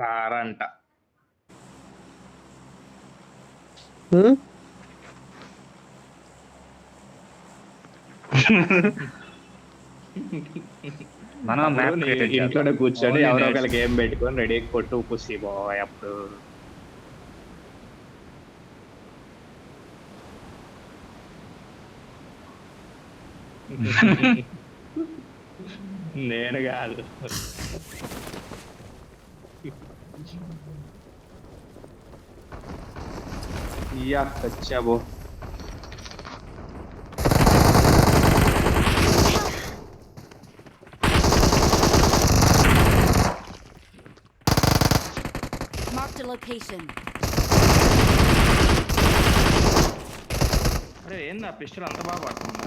రారంట. మనం మ్యాప్ ఇంట్లోనే కూర్చొని ఎవరో ఒకరికి గేమ్ పెట్టుకొని రెడీ కొట్టు పుసి బాయ్ అప్పుడు. నేను కాదు. ఇయ్యా వచ్చాబో. Marked a location. అరే ఏందా పిస్టల్ అంత బాగా పడుతుందా?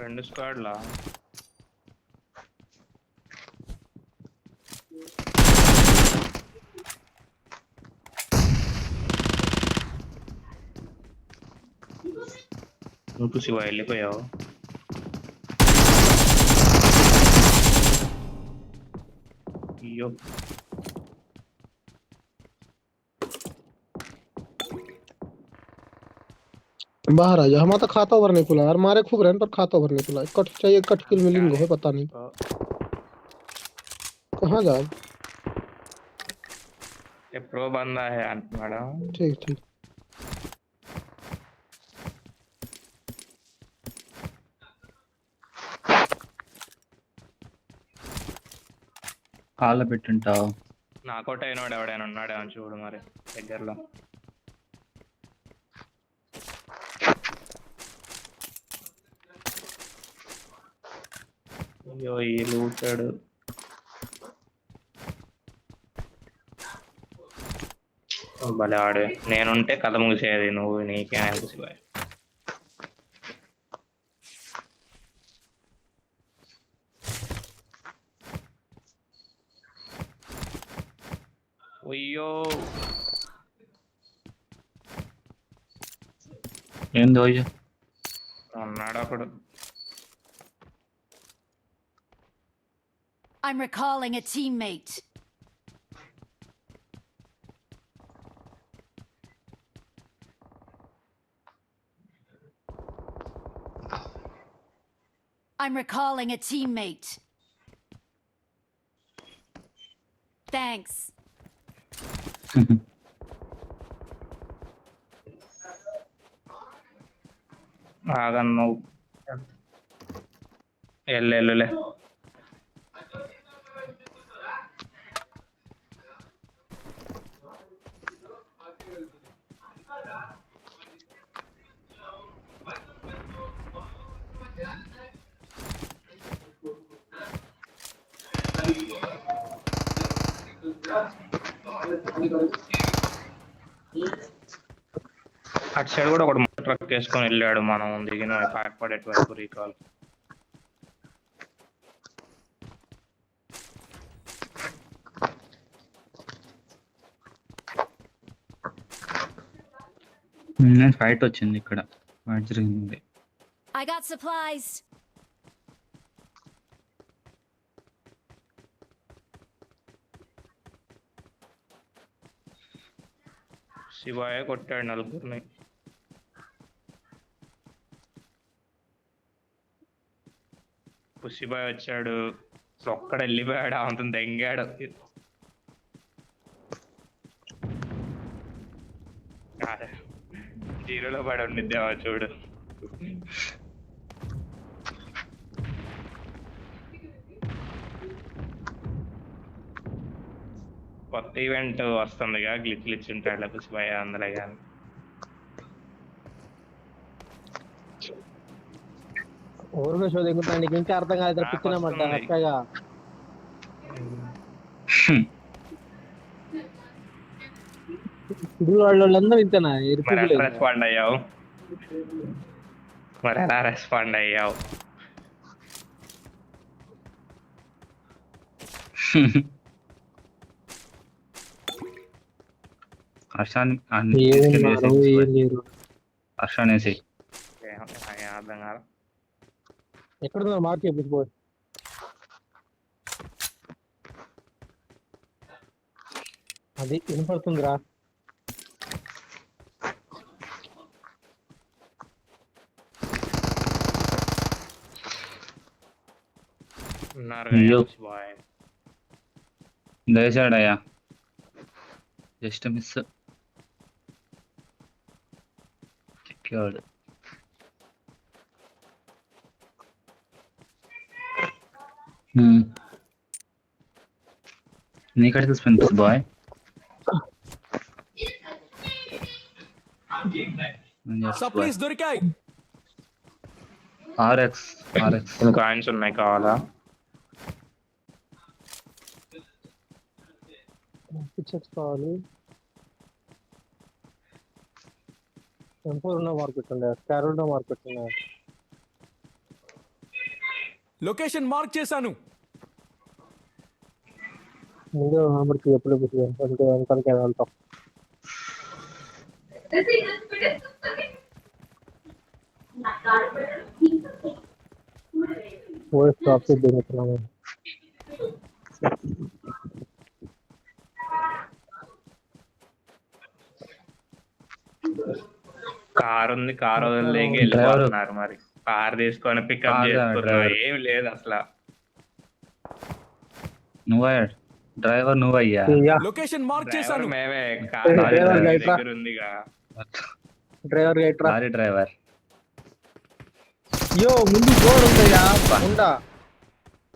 రెండు స్క్వాడ్లా నువ్వు శివ వెళ్ళిపోయావు. అయ్యో बाहर आ जा। हमारा तो खाता ओवर नहीं खुला यार, मारे खूब रन पर खाता ओवर नहीं खुला। कट चाहिए, कट किल मिलिंग है पता नहीं कहाँ जाए। ये प्रो बंदा है अंటున్నాడా? ठीक ठीक కాళ్ళ పెట్టుంటావు. నాకౌట్ అయినోడు ఎవడైనా ఉన్నాడేమో చూడు మరి దగ్గరలో. అయ్యో ఈ లూటాడు. భలే ఆడు. నేనుంటే కథ ముగిసేది. నువ్వు నీకే శివాయ్. అయ్యో ఏందో ఉన్నాడు అప్పుడు. I'm recalling a teammate. I'm recalling a teammate. Thanks. ఆగను నువ్వు ఎల్లెల్లులే. అటు సైడ్ కూడా ఒకటి ట్రక్ వేసుకొని వెళ్ళాడు. మనం దిగిన కాకపడేటి వరకు రీకాల్. ఫైట్ వచ్చింది ఇక్కడ, ఫైట్ జరిగింది. I got supplies. శివాయ కొట్టాడు నలుగురిని. పుష్టిబాయ్ వచ్చాడు, ఒక్కడ వెళ్ళిపోయాడు. అంత దెంగాడు. జీరోలో పడి ఉండిద్దామా చూడు. కొత్త ఈవెంట్ వస్తుందిగా, గ్లిచ్ ఉంటాడు పుష్టిబాయ్ అందులో. కానీ ఊరిలో షో దిగుతాను, నీకు ఇంకా అర్థం కాదు. పిచ్చినమాట అక్కగా ఇప్పుడు వాళ్ళందరూ ఇంతేనా మరి ఎరుపులేదు ఎట్లా రెస్పాండ్ అయ్యావు? మరి ఎలా రెస్పాండ్ అయ్యావు? హర్షాన్ని ఏం లేరు. హర్షాన్ని వేసి ఏం అర్థం కాదు. ఎక్కడ మార్క్ చేయించుకో. అది వినపడుతుందిరా. ఉన్నారు అయ్యో. బాయ్. దయచాడయ్యా, జస్ట్ మిస్ చిక్కాడు. నీకడ తీసుకుని బాయ్ సప్లీస్ దొరికాయి. ఆర్ఎక్స్ కాయిన్స్ ఉన్నాయి కావాలా? పిక్చర్స్ కావాలి. ఎంపూర్ మార్కెట్ ఉండే, క్యారోల్డో మార్కెట్ ఉండే. లొకేషన్ మార్క్ చేశాను. ముందు నెంబర్కి ఎప్పుడు అంటే వెనకాలకి వెళ్తాం. వాయిస్ స్టాప్ చేద్దాం. కార్ ఉంది, కార్ వదిలేకి వెళ్ళిపోతున్నారు. మరి కార్ తీసుకొని పికప్ చేసుకున్నారు. ఏం లేదు అసలు. నువ్వా డ్రైవర్? నువ్వయ్యా? లొకేషన్ మార్క్ చేశాను. మేమే. కార్ దగ్గర ఉందిగా. డ్రైవర్ గైట్రా. Lorry driver. యో ముందు గోడ ఉందయ్యా. ఉండా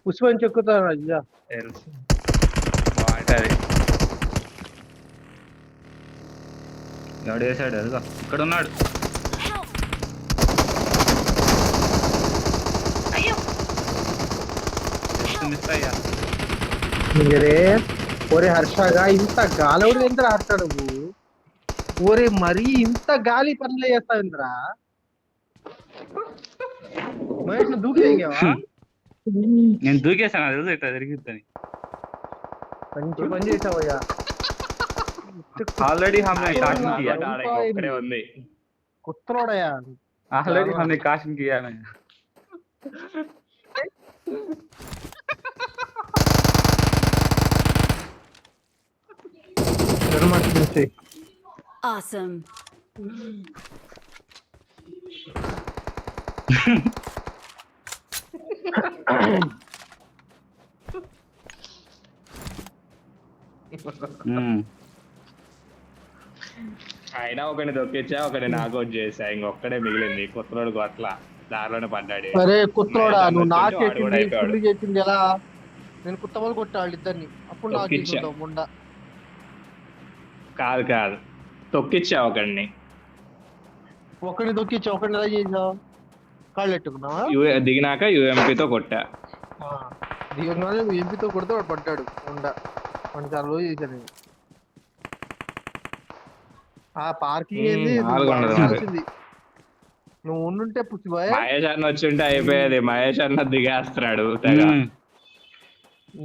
పుష్పని చెక్కుతాను. అయ్యా తెలుసు, బాగుంటది. ఎవడు వేసాడు? అదిగో ఇక్కడ ఉన్నాడు. Help! జస్ట్ మిస్ అయ్యా. మీరే ఒరే హర్షగా ఇంత గాలవుడు ఎంత హర్ష నువ్వు? ఒరే మరీ ఇంత గాలి పనులు చేస్తావు ఇంద్రా. మహేష్ నువ్వు దూకి దిగావా? నేను దూకేసాను, అది ఇట్లా తిరిగిద్దని. మంచి పని చేసావయ్యా. ऑलरेडी हमने काशन किया, ఒక్కడే ఉంది. కుత్తలోడయ్యా. ऑलरेडी हमने काशन किया है. Awesome. అయినా ఒకటి దొక్కిచ్చా, ఒకటి నాకౌట్ చేసా. ఇంకొక్కడే మిగిలింది. కొత్తలోడు అట్లా దారిలోనే పడ్డాడు. అరే కుత్తలోడా, నువ్వు వాడు నాకేసింది కూడా అయిపోయాడు. ఫుల్ చేసింది ఎలా? నేను కుత్తమలు కొట్టాడు ఇద్దరిని. అప్పుడు తొక్కిచ్చా. నాకు ముండ కాదు తొక్కిచ్చా ఒకడిని. ఒకరిని దొక్కిచ్చా, ఒకరిని ఎలా చేసావు? కాళ్ళు ఎట్టుకున్నావా? దిగినాక యూఎంపీతో కొట్టా. దిగంగానే ఎంపీతో కొడితే వాడు పడ్డాడు. ఉండ వాడిని చాలా రోజు చేశాను నేను. ఆ పార్కింగ్ ఏంది? వచ్చింది. నువ్వు ఉండుంటే పుచ్చిపోయా. మహేష్ అన్న వచ్చి ఉంటే అయిపోయేది. మహేష్ అన్న దిగేస్తున్నాడు తెగ.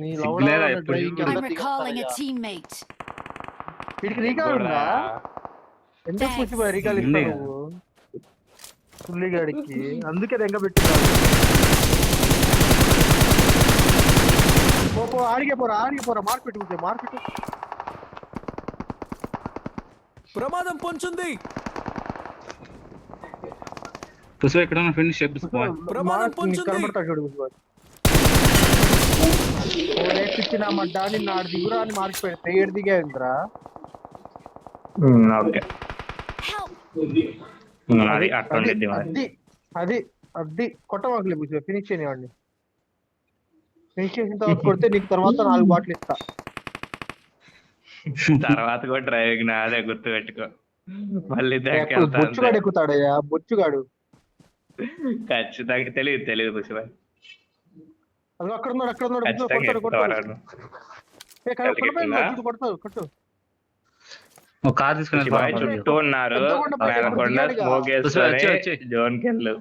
నీ సిగ్గులేదా ఎప్పుడు driving I'm recalling a teammate. వీడికి రీకాల్ ఉందా? ఎందుకు పుచ్చిపోయా రీకాల్ ఉంది. ఇస్తావు నువ్వు పుల్లిగాడికి? అందుకే దెంగ పెట్టినావు. పో ఆడిగే పోరా మార్కెట్ ఉంటే మార్కెట్. ప్రమాదం పొంచుంది. పుష్ప ఇక్కడ ఉన్న ఫినిష్ చెప్పు. ప్రమాదం పొంచుంది. కనబడతాడు చూడు పుష్ప. రేపిచ్చిన మడ్డాని నాడు దిగురా అని మార్చిపోయాడు. ఏడు దిగాయిందిరా. Okay, Help! అది అట్లా ఉండిద్ది మరి. అది కొట్టవాకలే పుష్ప. ఫినిష్ చేయనివ్వండి. ఫినిష్ చేసిన తర్వాత కొడితే నీకు తర్వాత 4 బాటిల్ ఇస్తా. తర్వాత కూడా డ్రైవింగ్ నాదే, గుర్తు పెట్టుకో. మళ్ళీ బొచ్చుగాడు ఎక్కుతాడయ్యా, బొచ్చుగాడు. ఖచ్చితంగా తెలియదు పుష్ప. అది అక్కడ ఉన్నాడు ఖచ్చితంగా కొడతాడు. ఎక్కుతాడు. కొట్టు. ఒక కార్ తీసుకుని శివాయి చుట్టూ ఉన్నారు లేకుండా స్మోక్ వేసుకొని జోన్కి వెళ్ళు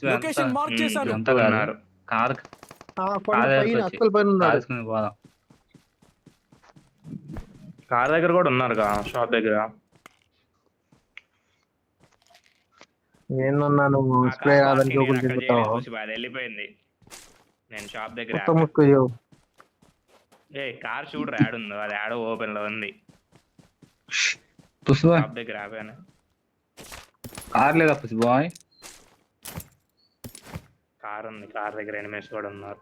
లొకేషన్ మార్క్ చేశాను. అంతా ఉన్నారు కార్ కొండ పైన అసలు పైన ఉన్నాడు. తీసుకుని పోదాం. కార్ దగ్గర కూడా ఉన్నారు షాప్ దగ్గర. నేనున్నా నువ్వు స్ప్రే కాదని జోకులు తిరుగుతావు. అది వెళ్ళిపోయింది. నేను షాప్ దగ్గర మొత్తం ముక్కు చేయవు. కార్ చూడరు యాడ్ ఉందో, అది యాడ్ ఓపెన్ లో ఉంది. పుష్ప షాప్ దగ్గర ఆపాను. కార్ లేదా పుష్ప బాయ్? కార్ ఉంది, కార్ దగ్గర ఎనిమిస్ కూడా ఉన్నారు.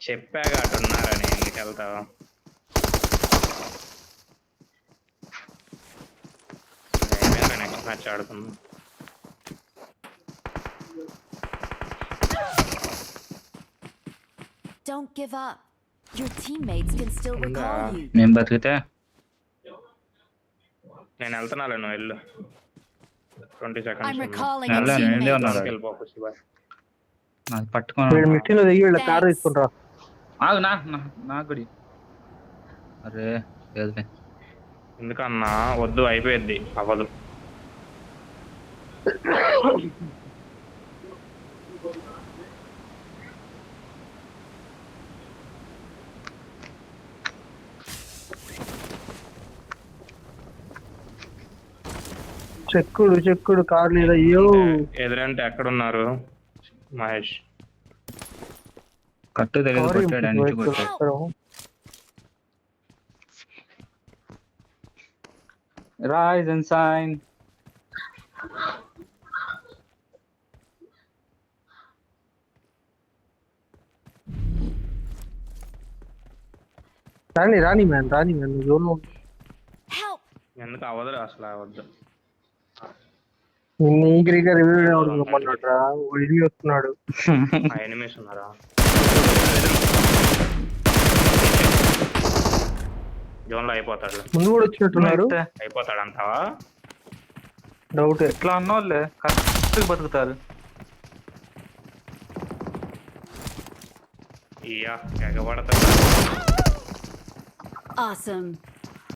చెప్పాగా అటున్నారని, ఎందుకు వెళ్తావు? నెక్స్ట్ మ్యాచ్ ఆడుకుందాం. Don't give up. Your teammates can still recall you. నేను బతికితే నేను వెళ్తున్నాను, నువ్వు వెళ్ళు. 20 I'm seconds recalling a Nalla, nende teammate. unnadu. వెళ్ళిపోకు Shiva. నాకు పట్టుకోను. మిట్టిలో దిగి వీళ్ళ కారు తీసుకుంటా. ఆగు నాకు గుడి. అరే లేదులే. ఎందుకన్నా వద్దు, అయిపోయింది, అవ్వదు. చెక్కుడు కారు లేదా? అయ్యో ఎదురంటే ఎక్కడున్నారు మహేష్? కట్టు దగ్గర కొట్టాడు, అన్ని కొట్టాడు. Rise and shine. రాని మ్యాన్ నువ్వు జోన్లో ఉండు. Help! ఎందుకు అవ్వదు అసలు, అవ్వద్దు. నిన్న ఈగరిగా రివ్యూ రమ్మన్నాడు. ఇడిగి వస్తున్నాడు. ఎనిమిస్ ఉన్నారా? జోన్ లో అయిపోతాడు. ముందు కూడా వచ్చినట్టున్నారు. అయిపోతాడు అంటావా? డౌట్. ఎట్లా అన్నోళ్ళే కరెక్ట్ బతుకుతారు. ఇయ్యా ఎగబడతాడు. Awesome.